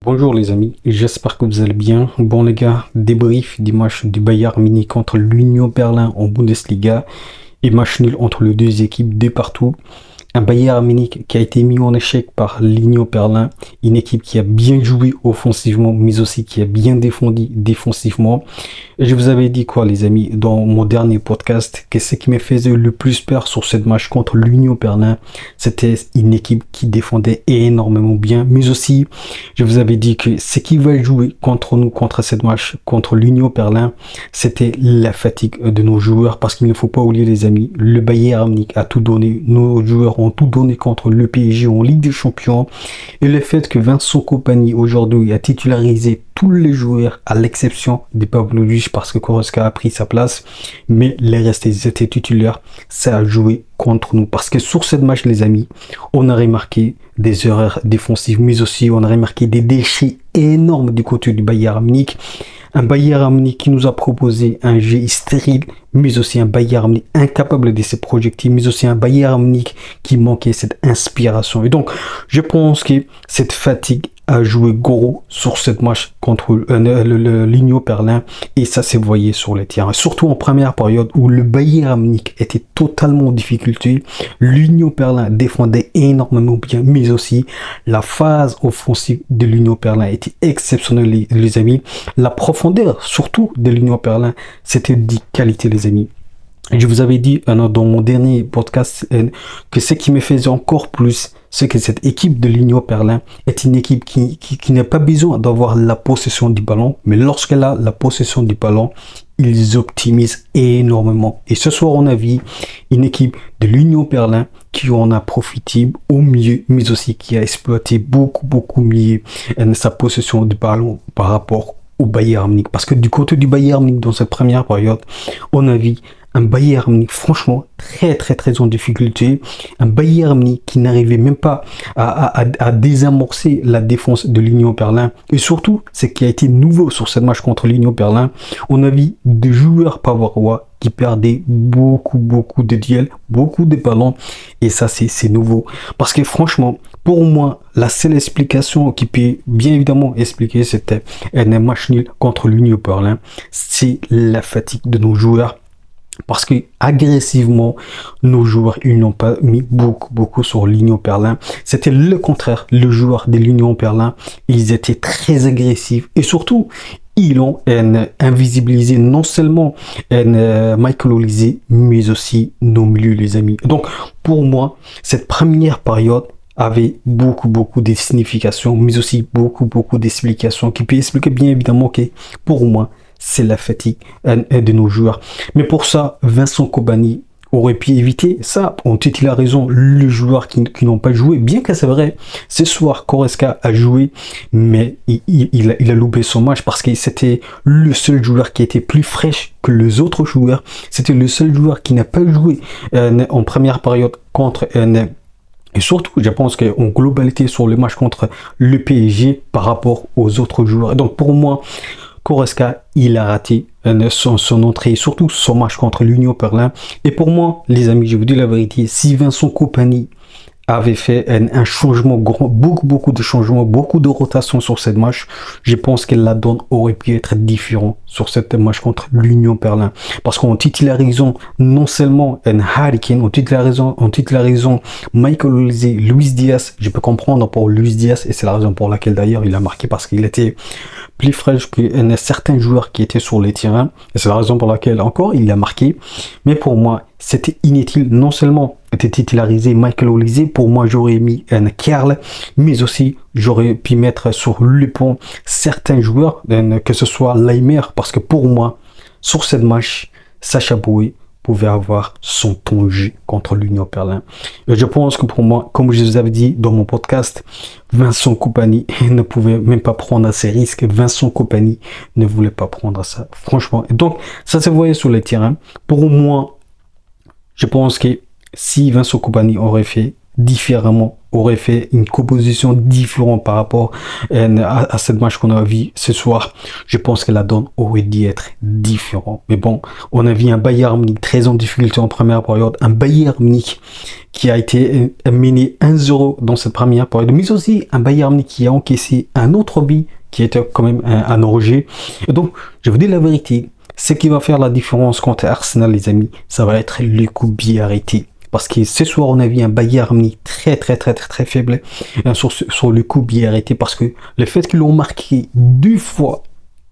Bonjour les amis, j'espère que vous allez bien. Bon les gars, débrief du match du Bayern Munich contre l'Union Berlin en Bundesliga et match nul entre les deux équipes de partout. Un Bayern Munich qui a été mis en échec par l'Union Berlin, une équipe qui a bien joué offensivement mais aussi qui a bien défendu défensivement. Et je vous avais dit quoi les amis dans mon dernier podcast, que ce qui me faisait le plus peur sur cette match contre l'Union Berlin, c'était une équipe qui défendait énormément bien, mais aussi je vous avais dit que ce qui va jouer contre nous, contre cette match, contre l'Union Berlin, c'était la fatigue de nos joueurs, parce qu'il ne faut pas oublier les amis, le Bayern Munich a tout donné, nos joueurs ont tout donné contre le PSG en Ligue des Champions, et le fait que Vincent Kompany aujourd'hui a titularisé tous les joueurs à l'exception de Pavlovic parce que Goretzka a pris sa place, mais les restes ils étaient titulaires, ça a joué contre nous parce que sur cette match les amis, on a remarqué des erreurs défensives mais aussi on a remarqué des déchets énormes du côté du Bayern Munich. Un Bayern Munich qui nous a proposé un jeu stérile, mais aussi un Bayern Munich incapable de se projeter, mais aussi un Bayern Munich qui manquait cette inspiration. Et donc, je pense que cette fatigue a joué gros sur cette match contre l'Union Berlin et ça s'est voyé sur les terrains. Surtout en première période où le Bayern Munich était totalement en difficulté. L'Union Berlin défendait énormément bien, mais aussi la phase offensive de l'Union Berlin était exceptionnelle les amis. La profondeur surtout de l'Union Berlin, c'était de qualité les amis. Je vous avais dit dans mon dernier podcast que ce qui me faisait encore plus, c'est que cette équipe de l'Union Berlin est une équipe qui n'a pas besoin d'avoir la possession du ballon, mais lorsqu'elle a la possession du ballon, ils optimisent énormément. Et ce soir, on a vu une équipe de l'Union Berlin qui en a profité au mieux, mais aussi qui a exploité beaucoup mieux sa possession du ballon par rapport au Bayern Munich. Parce que du côté du Bayern Munich, dans cette première période, on a vu un Bayern Munich franchement très en difficulté, un Bayern Munich qui n'arrivait même pas à désamorcer la défense de l'Union Berlin. Et surtout, ce qui a été nouveau sur cette match contre l'Union Berlin, on a vu des joueurs bavarois qui perdaient beaucoup de duels, beaucoup de ballons, et ça c'est nouveau. Parce que franchement, pour moi, la seule explication qui peut bien évidemment expliquer c'était un match nul contre l'Union Berlin, c'est la fatigue de nos joueurs. Parce que agressivement, nos joueurs, ils n'ont pas mis beaucoup sur l'Union Berlin. C'était le contraire. Les joueurs de l'Union Berlin, ils étaient très agressifs. Et surtout, ils ont invisibilisé non seulement Michael Olise, mais aussi nos milieux, les amis. Donc, pour moi, cette première période avait beaucoup de significations, mais aussi beaucoup d'explications qui peut expliquer bien évidemment que, pour moi, c'est la fatigue de nos joueurs. Mais pour ça, Vincent Kompany aurait pu éviter ça. Il a raison, les joueurs qui n'ont pas joué, bien que c'est vrai, ce soir, Goretzka a joué, mais il a loupé son match parce que c'était le seul joueur qui était plus fraîche que les autres joueurs. C'était le seul joueur qui n'a pas joué en première période contre et surtout, je pense qu'en globalité sur le match contre le PSG par rapport aux autres joueurs. Donc pour moi, Goretzka, il a raté son entrée, surtout son match contre l'Union Berlin. Et pour moi, les amis, je vous dis la vérité, si Vincent Kompany avait fait un changement grand, beaucoup de changements, beaucoup de rotations sur cette match, je pense que la donne aurait pu être différente sur cette match contre l'Union Berlin. Parce qu'en titularisant non seulement un Harry Kane, en titularisant Michael Olise, Luis Diaz, je peux comprendre pour Luis Diaz, et c'est la raison pour laquelle d'ailleurs il a marqué, parce qu'il était plus fraîche que certains joueurs qui étaient sur les terrains, et c'est la raison pour laquelle encore il a marqué. Mais pour moi, c'était inutile. Non seulement était titularisé Michael Olise, pour moi j'aurais mis un Kerl, mais aussi j'aurais pu mettre sur le pont certains joueurs, que ce soit Leimer, parce que pour moi, sur cette match, Sacha Boey pouvait avoir son ton de jeu contre l'Union Berlin. Et je pense que pour moi, comme je vous avais dit dans mon podcast, Vincent Kompany ne pouvait même pas prendre ces risques. Vincent Kompany ne voulait pas prendre ça, franchement. Et donc, ça se voyait sur le terrain. Pour moi, je pense que si Vincent Kompany aurait fait différemment, aurait fait une composition différente par rapport à cette match qu'on a vu ce soir, je pense que la donne aurait dû être différente. Mais bon, on a vu un Bayern Munich très en difficulté en première période, un Bayern Munich qui a été mené 1-0 dans cette première période, mais aussi un Bayern Munich qui a encaissé un autre but qui était quand même un rejet. Et donc, je vous dis la vérité, ce qui va faire la différence contre Arsenal, les amis, ça va être le coup de pied arrêté. Parce que ce soir, on a vu un Bayern Munich très faible sur le coup de pied arrêté. Parce que le fait qu'ils l'ont marqué 2 fois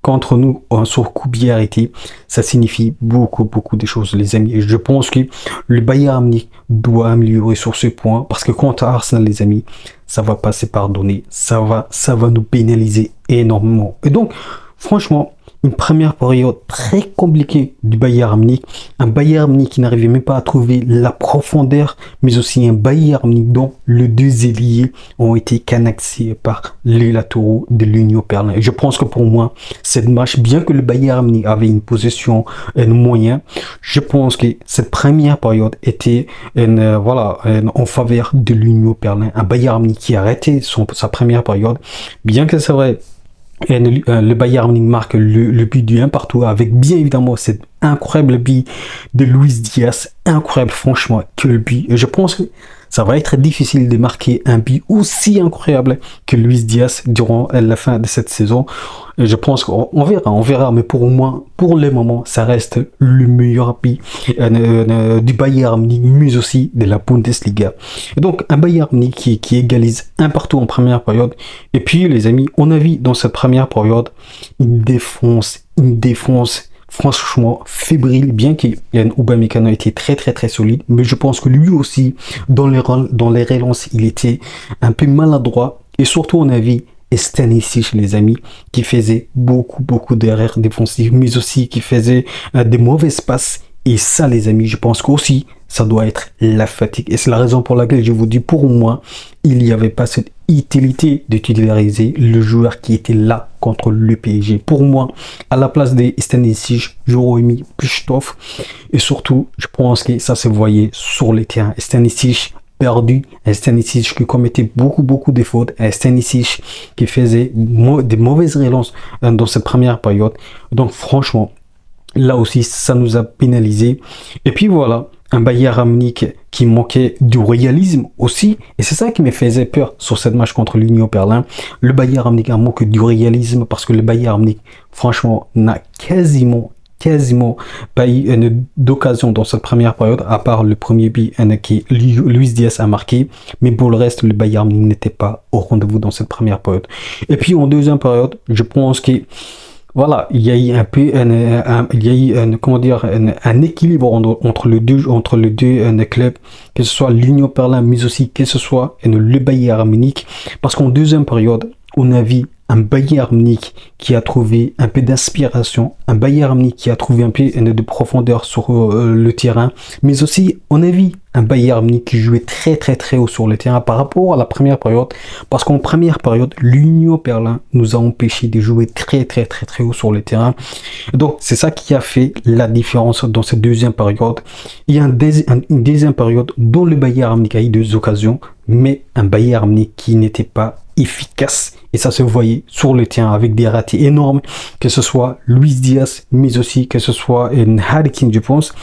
contre nous sur coup de pied arrêté, ça signifie beaucoup de choses, les amis. Et je pense que le Bayern Munich doit améliorer sur ce point. Parce que contre Arsenal, les amis, ça va pas se pardonner. Ça va nous pénaliser énormément. Et donc, franchement, une première période très compliquée du Bayern Munich, un Bayern Munich qui n'arrivait même pas à trouver la profondeur, mais aussi un Bayern Munich dont les deux ailiers ont été canaxés par les latéraux de l'Union Berlin. Et je pense que pour moi, cette match, bien que le Bayern Munich avait une possession moyenne, je pense que cette première période était en faveur de l'Union Berlin. Un Bayern Munich qui a arrêté sa première période, bien que c'est vrai, et le Bayern Munich marque le but du 1-1 avec bien évidemment cette incroyable but de Luis Diaz. Incroyable, franchement, quel but. Et je pense que ça va être difficile de marquer un but aussi incroyable que Luis Diaz durant la fin de cette saison. Et je pense qu'on verra. Mais pour moi, pour le moment, ça reste le meilleur but du Bayern Munich, mais aussi de la Bundesliga. Et donc, un Bayern Munich qui égalise 1-1 en première période. Et puis, les amis, on a vu dans cette première période une défense franchement fébrile, bien qu'Upamecano était très solide, mais je pense que lui aussi, dans les relances, il était un peu maladroit. Et surtout, on a vu Stanisic, les amis, qui faisait beaucoup d'erreurs défensives, mais aussi qui faisait des mauvaises passes. Et ça, les amis, je pense qu'aussi, ça doit être la fatigue. Et c'est la raison pour laquelle je vous dis, pour moi, il n'y avait pas cette utilité de titulariser le joueur qui était là contre le PSG. Pour moi, à la place de Stanisic, j'aurais mis Pistov. Et surtout, je pense que ça se voyait sur le terrain. Stanisic perdu, un Stanisic qui commettait beaucoup de fautes, un Stanisic qui faisait des mauvaises relances dans cette première période. Donc franchement, là aussi, ça nous a pénalisé. Et puis voilà, un Bayern Munich qui manquait du réalisme aussi. Et c'est ça qui me faisait peur sur cette match contre l'Union Berlin. Le Bayern Munich a manqué du réalisme parce que le Bayern Munich, franchement, n'a quasiment pas eu d'occasion dans cette première période, à part le premier but que Luis Diaz a marqué. Mais pour le reste, le Bayern Munich n'était pas au rendez-vous dans cette première période. Et puis en deuxième période, je pense que voilà, il y a eu un peu un équilibre entre les deux clubs, que ce soit l'Union Berlin, mais aussi que ce soit le Bayern Munich, parce qu'en deuxième période, on a vu un Bayern Munich qui a trouvé un peu d'inspiration, un Bayern Munich qui a trouvé un peu de profondeur sur le terrain, mais aussi on a vu un Bayern Munich qui jouait très haut sur le terrain par rapport à la première période, parce qu'en première période, l'Union Berlin nous a empêché de jouer très haut sur le terrain. Donc c'est ça qui a fait la différence dans cette deuxième période. Il y a une deuxième période dont le Bayern Munich a eu 2 occasions, mais un Bayern Munich qui n'était pas efficace, et ça se voyait sur le terrain avec des ratés énormes, que ce soit Luis Diaz, mais aussi que ce soit Harry Kane, je pense.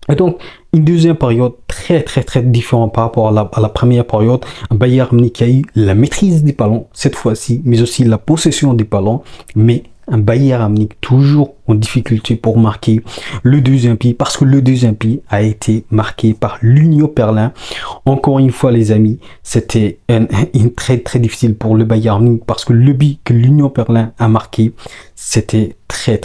Et donc, une deuxième période très différente par rapport à la première période. Un Bayern Munich qui a eu la maîtrise des ballons cette fois-ci, mais aussi la possession des ballons, mais un Bayern Munich toujours en difficulté pour marquer le deuxième but, parce que le deuxième but a été marqué par l'Union Berlin. Encore une fois, les amis, c'était une très difficile pour le Bayern Munich, parce que le but que l'Union Berlin a marqué, c'était très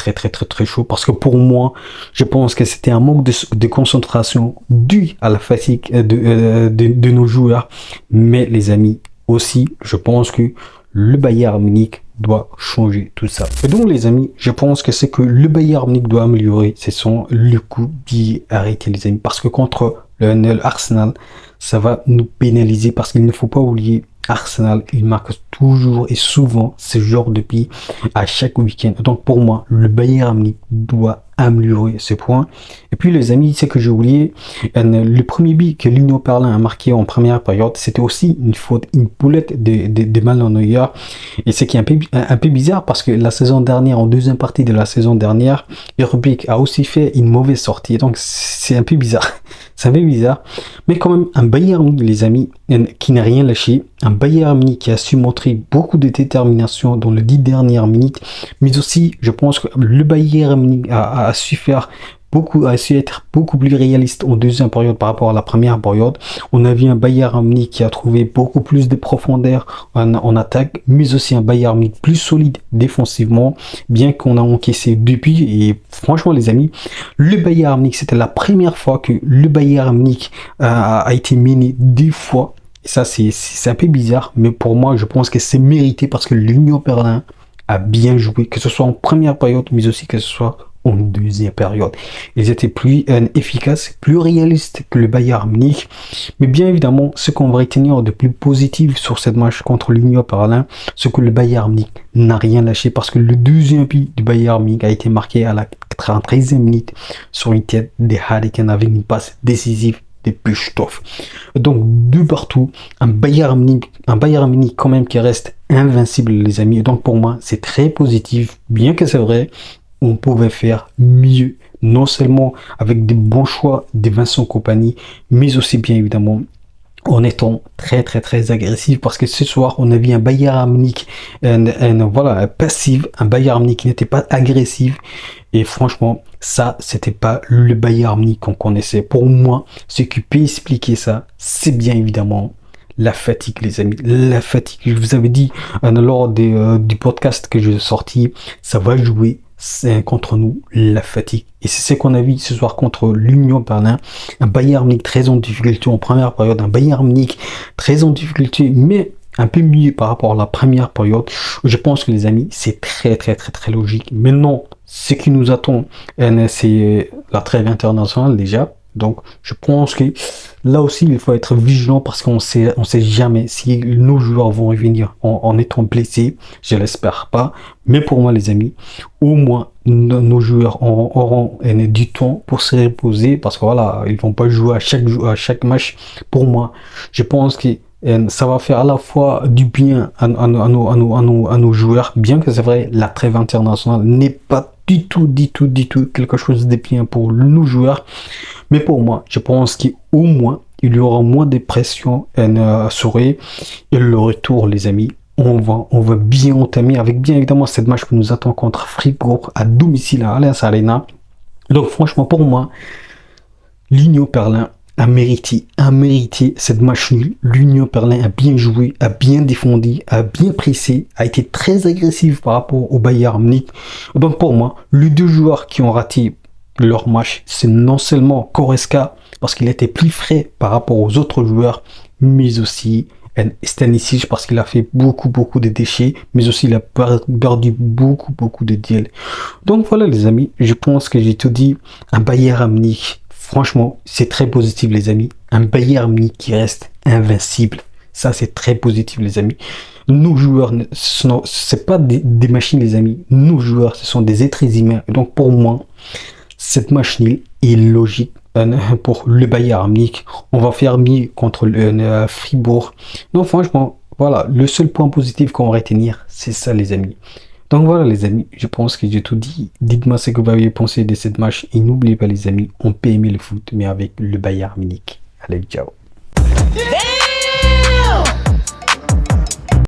chaud, parce que pour moi, je pense que c'était un manque de concentration dû à la fatigue de nos joueurs. Mais les amis, aussi, je pense que le Bayern Munich doit changer tout ça. Et donc les amis, je pense que c'est que le Bayern Munich doit améliorer, ce sont le coup d'y arrêter, les amis, parce que contre le Arsenal, ça va nous pénaliser, parce qu'il ne faut pas oublier Arsenal, il marque toujours et souvent ce genre de pied à chaque week-end. Donc pour moi, le Bayern Munich doit améliorer ce point. Et puis les amis, c'est que j'ai oublié, le premier but que l'Union Berlin a marqué en première période, c'était aussi une faute, une poulette de Manuel Neuer. Et c'est qui est un peu bizarre parce que la saison dernière, en deuxième partie de la saison dernière, Rubik a aussi fait une mauvaise sortie. Donc c'est un peu bizarre. C'est un peu bizarre. Mais quand même, un Bayern Munich, les amis, qui n'a rien lâché. Un Bayern Munich qui a su montrer beaucoup de détermination dans les 10 dernières minutes. Mais aussi, je pense que le Bayern Munich a su faire a su être beaucoup plus réaliste en deuxième période par rapport à la première période. On a vu un Bayern Munich qui a trouvé beaucoup plus de profondeur en attaque, mais aussi un Bayern Munich plus solide défensivement, bien qu'on a encaissé 2 buts. Et franchement, les amis, le Bayern Munich, c'était la première fois que le Bayern Munich a été mené 2 fois. Et ça, c'est un peu bizarre, mais pour moi, je pense que c'est mérité parce que l'Union Berlin a bien joué, que ce soit en première période, mais aussi que ce soit en deuxième période. Ils étaient plus efficaces, plus réalistes que le Bayern Munich. Mais bien évidemment, ce qu'on va retenir de plus positif sur cette match contre l'Union Berlin, c'est que le Bayern Munich n'a rien lâché parce que le deuxième but du Bayern Munich a été marqué à la 93e minute sur une tête de Harry Kane avec une passe décisive de Büchtoff. Donc, de partout, un Bayern Munich quand même qui reste invincible, les amis. Donc, pour moi, c'est très positif, bien que c'est vrai, on pouvait faire mieux, non seulement avec des bons choix de Vincent Kompany, mais aussi bien évidemment en étant très agressif, parce que ce soir on a vu un Bayern Munich passif, un Bayern Munich qui n'était pas agressif, et franchement ça c'était pas le Bayern Munich qu'on connaissait. Pour moi, ce qui peut expliquer ça, c'est bien évidemment la fatigue, les amis, la fatigue. Je vous avais dit lors du podcast que j'ai sorti, ça va jouer contre nous, la fatigue. Et c'est ce qu'on a vu ce soir contre l'Union Berlin. Un Bayern Munich très en difficulté en première période, un Bayern Munich très en difficulté, mais un peu mieux par rapport à la première période. Je pense que les amis, c'est très logique. Maintenant, ce qui nous attend, c'est la trêve internationale déjà. Donc, je pense que là aussi, il faut être vigilant parce qu'on sait jamais si nos joueurs vont revenir en étant blessés. Je l'espère pas. Mais pour moi, les amis, au moins, nos joueurs auront du temps pour se reposer parce que voilà, ils vont pas jouer à chaque match. Pour moi, je pense que ça va faire à la fois du bien à nos joueurs, bien que c'est vrai, la trêve internationale n'est pas du tout quelque chose de bien pour nos joueurs. Mais pour moi, je pense qu'au moins, il y aura moins de pression à sourire. Et le retour, les amis, on va bien entamer avec bien évidemment cette match que nous attend contre Fribourg à domicile à Allianz Arena. Donc franchement, pour moi, l'Union Berlin a mérité cette match nulle. L'Union Berlin a bien joué, a bien défendu, a bien pressé, a été très agressif par rapport au Bayern Munich. Donc pour moi, les 2 joueurs qui ont raté leur match, c'est non seulement Goretzka, parce qu'il était plus frais par rapport aux autres joueurs, mais aussi Stanisic, parce qu'il a fait beaucoup de déchets, mais aussi il a perdu beaucoup de deals. Donc voilà les amis, je pense que j'ai tout dit. Un Bayern Munich, franchement, c'est très positif les amis. Un Bayern Munich qui reste invincible. Ça, c'est très positif les amis. Nos joueurs, c'est pas des machines les amis. Nos joueurs, ce sont des êtres humains. Donc pour moi, cette match nulle est logique pour le Bayern Munich. On va faire mieux contre le Fribourg. Donc franchement, voilà, le seul point positif qu'on va retenir, c'est ça les amis. Donc voilà les amis, je pense que j'ai tout dit. Dites-moi ce que vous avez pensé de cette match. Et n'oubliez pas les amis, on peut aimer le foot, mais avec le Bayern Munich. Allez, ciao.